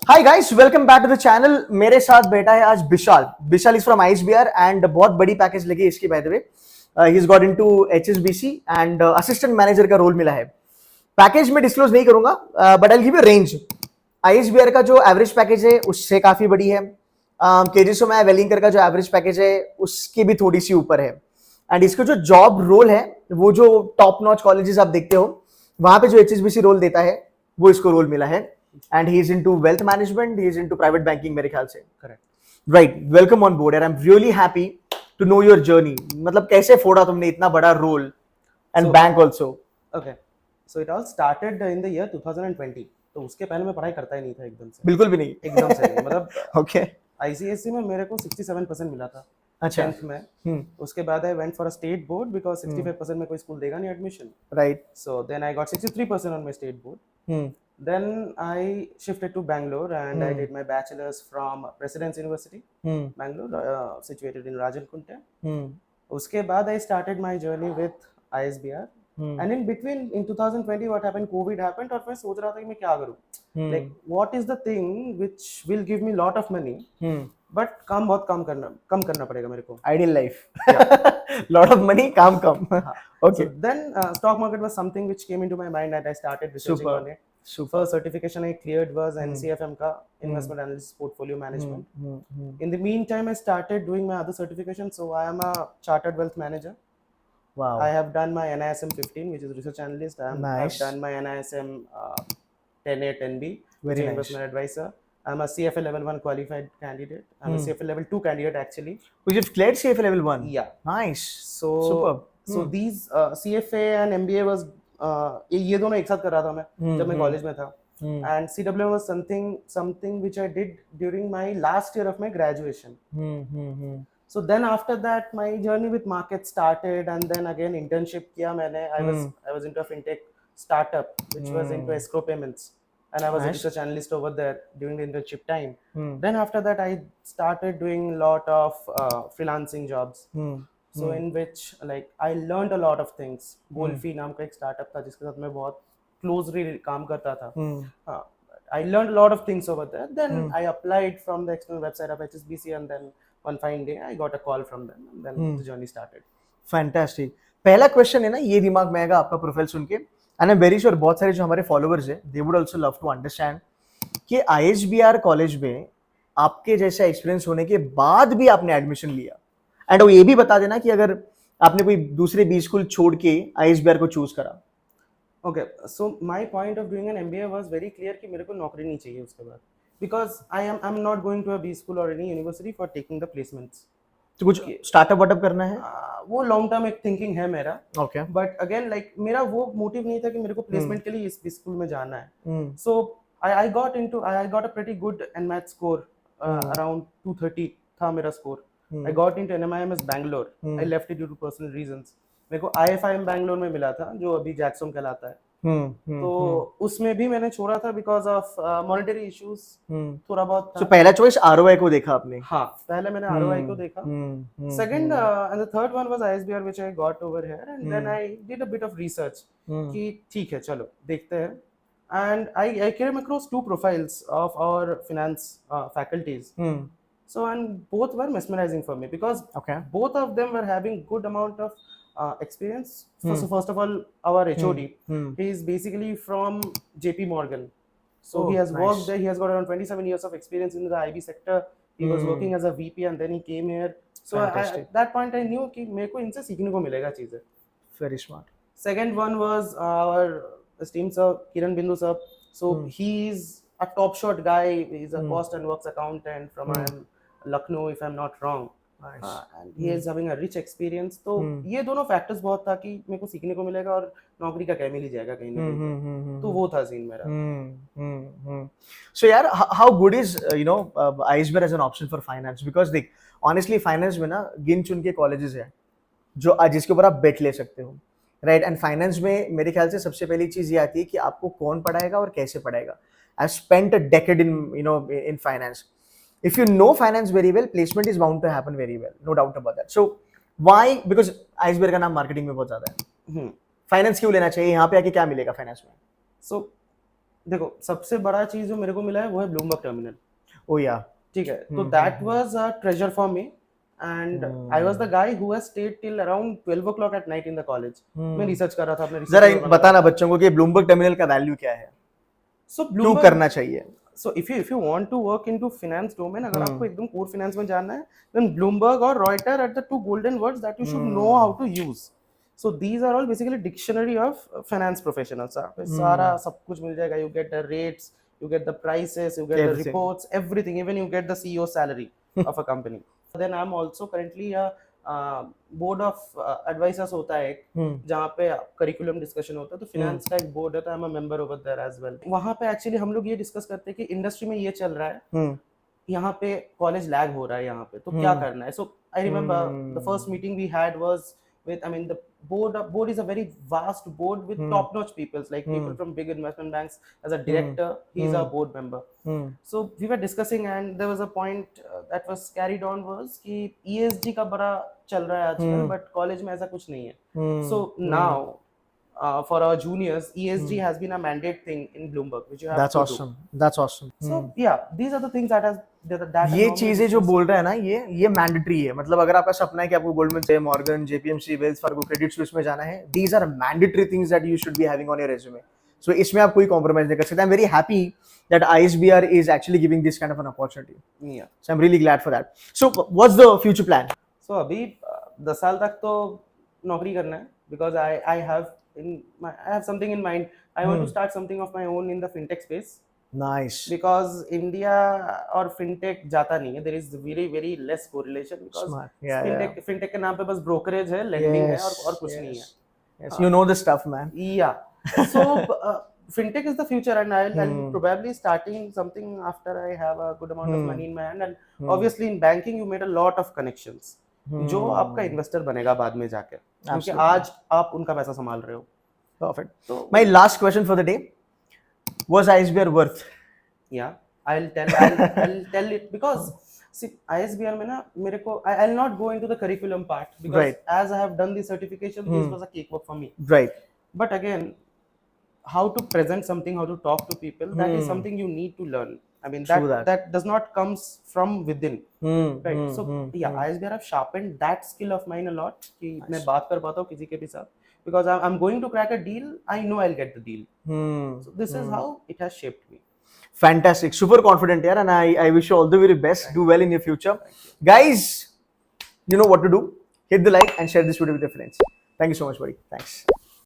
Hi guys, welcome back to the channel. मेरे साथ बैठा है आज Vishal. Vishal is from ISBR and बहुत बड़ी पैकेज लगी इसकी, by the way he is got into HSBC and assistant manager का रोल मिला है। पैकेज में डिस्क्लोज नहीं करूंगा, but I give you range. ISBR का जो एवरेज पैकेज है उससे काफी बड़ी है। केजीएसओ वेलिंकर का जो एवरेज पैकेज है उसकी भी थोड़ी सी ऊपर है। एंड इसका जो जॉब रोल है, वो जो टॉप नॉच कॉलेजेस आप देखते हो वहां पे जो एचएसबीसी रोल देता है वो इसको रोल मिला है। And he's into wealth management, he's into private banking मेरे ख्याल से। Correct. Right, welcome on board and I'm really happy to know your journey। मतलब कैसे फोड़ा तुमने इतना बड़ा role and bank also। Okay. So it all started in the year 2020। तो उसके पहले मैं पढ़ाई करता ही नहीं था एकदम से। बिल्कुल भी नहीं। एकदम से नहीं, मतलब okay। ICSE में मेरे को 67% मिला था। अच्छा। 10th में। उसके बाद I went for a state board because 65% में कोई स्कूल देगा नहीं admission. Right। So then I got 63% on my state board। Then I shifted to Bangalore and I did my bachelor's from President's University, Bangalore, situated in Rajankunta। उसके बाद I started my journey with ISBR। And in between, in 2020, what happened? COVID happened और मैं सोच रहा था कि मैं क्या करूँ? Like, what is the thing which will give me lot of money? But काम बहुत कम करना पड़ेगा मेरे को। Ideal life। Lot of money, काम कम। Okay। So then stock market was something which came into my mind and I started researching on it। First certification I cleared was NCFM का Investment Analysis Portfolio Management। In the meantime, I started doing my other certification. So I am a Chartered Wealth Manager। Wow। I have done my NISM 15, which is Research Analyst। Nice। I've done my NISM 10A, 10B, which is Investment Advisor। I'm a CFA Level 1 qualified candidate। I'm a CFA Level 2 candidate actually। Which you've cleared CFA Level 1? Yeah। Nice। So superb। So these CFA and MBA was ये दोनों एक साथ कर रहा था मैं जब मैं कॉलेज में था। And CWM was something which I did during my last year of my graduation। So then after that my journey with market started and then again internship किया मैंने। I was into a fintech startup which was into escrow payments and I was a research analyst over there during the internship time। Then after that I started doing a lot of freelancing jobs। So in which like I learned a lot of things। Golfi नाम का एक startup था जिसके साथ मैं बहुत closely काम करता था। I learned a lot of things over there। Then I applied from the external website of HSBC and then one fine day I got a call from them and then the journey started। Fantastic। पहला question है ना, ये दिमाग में आएगा आपका profile सुन के and I am very sure बहुत सारे जो हमारे फॉलोअर्स हैं they would also love to understand कि आईएसबीआर कॉलेज में आपके जैसा एक्सपीरियंस होने के बाद भी आपने एडमिशन लिया। एंड वो ये भी बता देना कि अगर आपने कोई दूसरे बी स्कूल छोड़ के आईएसबीआर को चूज करा। Okay, so my point of doing an MBA was very clear कि मेरे को नौकरी नहीं चाहिए उसके बाद because I'm not going to a B school or any university for taking the placements। तो कुछ स्टार्टअप वार्टअप करना है? वो लॉन्ग टर्म एक थिंकिंग है मेरा। ओके। बट अगेन लाइक मेरा वो मोटिव नहीं था कि मेरे को प्लेसमेंट के लिए इस स्कूल में जाना है। So I got a pretty good NMAT score, around 230 था मेरा स्कोर। I got into NMIMS Bangalore. I left it due to personal reasons. मेरे को IFIM बैंगलोर में मिला था जो अभी जैक्सम कहलाता है। तो उसमें भी मैंने छोड़ा था बिकॉज ऑफ मॉनेटरी इश्यूज थोड़ा बहुत था। तो पहला चॉइस ROI को देखा आपने? हाँ, पहले मैंने ROI को देखा। Second and the third one was ISBR which I got over here and then I did a bit of research कि ठीक है चलो देखते हैं। And I came across two profiles of our finance faculties. So and both were mesmerizing for me because both of them were having good amount of experience। So first of all, our HOD, he is basically from JP Morgan। So he has worked there। He has got around 27 years of experience in the IB sector। He was working as a VP and then he came here। So at that point I knew कि मेरे को इनसे सीखने को मिलेगा चीजें। Very smart। Second one was our esteemed sir Kiran Bindu sir। So he is a top shot guy। He's a cost and works accountant from Lucknow if I'm not wrong। and he is having a rich experience। तो ये दोनों factors बहुत था कि मेरे को सीखने को मिलेगा और नौकरी का क्या मिल ही जाएगा कहीं ना कहीं। तो वो था सीन मेरा। So यार, how good is ISBAR as an option for finance? Because देख honestly finance में ना गिन चुन के कॉलेजेस है जो जिसके ऊपर आप बेट ले सकते हो, राइट। एंड फाइनेंस में मेरे ख्याल से सबसे पहली चीज ये आती है कि आपको कौन पढ़ाएगा और कैसे पढ़ाएगा। I spent a decade in finance। If you know finance very well, placement is bound to happen very well, no doubt about that। So why? Because ISBAR का नाम मार्केटिंग में बहुत ज्यादा है। फाइनेंस क्यों लेना चाहिए? यहाँ पे आके क्या मिलेगा फाइनेंस में? So देखो सबसे बड़ा चीज जो मेरे को मिला है वो है ब्लूमबर्ग टर्मिनल, Oh yeah. ठीक है, तो that was a treasure for me and I was the guy who has stayed till around 12 o'clock at night in the college. मैं रिसर्च कर रहा था, अपने जरा रिसर्च बताना बच्चों को कि ब्लूमबर्ग टर्मिनल का वैल्यू क्या है, सो क्यों ब्लूमबर्ग, करना चाहिए. So if you want to work into finance domain, अगर आपको एकदम कोर फाइनेंस में जानना है, देन ब्लूमबर्ग और Reuter are the two golden words that you should know how to use. So these are all basically dictionary of finance professionals. सारा सब कुछ मिल जाएगा, you get the rates, you get the prices, you get the Everything. reports, everything, even you get the CEO salary of a company. Then I'm also currently a board of advisors होता है एक, जहाँ पे curriculum discussion होता है, तो finance का एक board है, तो I'm a member over there as well. वहाँ पे actually हम लोग ये discuss करते हैं कि industry में ये चल रहा है, यहाँ पे college lag हो रहा है यहाँ पे, तो क्या करना है. So I remember the first meeting we had was with, I mean, the board is a very vast board with top notch people, like people from big investment banks. As a director, he is a board member. So we were discussing and there was a point that was carried on was कि ESG का बड़ा चल रहा है आजकल, but college में ऐसा कुछ नहीं है. So now for our juniors, ESG has been a mandate thing in Bloomberg, which you have That's to awesome. That's awesome. do. So yeah, these are the things that has that ये चीजें जो बोल रहे हैं ना, ये mandatory है. मतलब अगर आपका सपना है कि आपको गोल्डमैन से, Morgan, JPMC, Wells Fargo, Credit Suisse में जाना है, these are mandatory things that you should be having on your resume. So इसमें आप कोई कॉम्प्रोमाइज नहीं कर सकते. I am very happy that ISBR is actually giving this kind of an opportunity. Yeah. So I'm really glad for that. So what's the future plan? So अभी 10 साल तक तो नौकरी करना है, because I have something in mind. I want to start something of my own in the fintech space. Nice. Because India और fintech जाता नहीं है. There is very very less correlation because Smart. Yeah, fintech के नाम पे बस brokerage है, lending है और कुछ नहीं है. Yes, you know the stuff, man. Yeah. So fintech is the future, and I'll probably starting something after I have a good amount of money in my hand. And obviously in banking you made a lot of connections, जो आपका investor बनेगा बाद में जाके, क्योंकि आज आप उनका पैसा संभाल रहे हो. Perfect. So my last question for the day, was ISBR worth? Yeah, I'll tell it because see ISBR में ना मेरे को I'll not go into the curriculum part because as I have done the certification, this was a cakewalk for me. Right. But again, how to present something, how to talk to people, that is something you need to learn. I mean that does not comes from within, right? So yeah, ISBR have sharpened that skill of mine a lot कि मैं बात कर पाता हूँ किसी के भी साथ, because I'm going to crack a deal, I know I'll get the deal. So this is how it has shaped me. Fantastic, super confident here, and I wish you all the very best. Do well in your future, guys. You know what to do. Hit the like and share this video with your friends. Thank you so much, buddy. Thanks.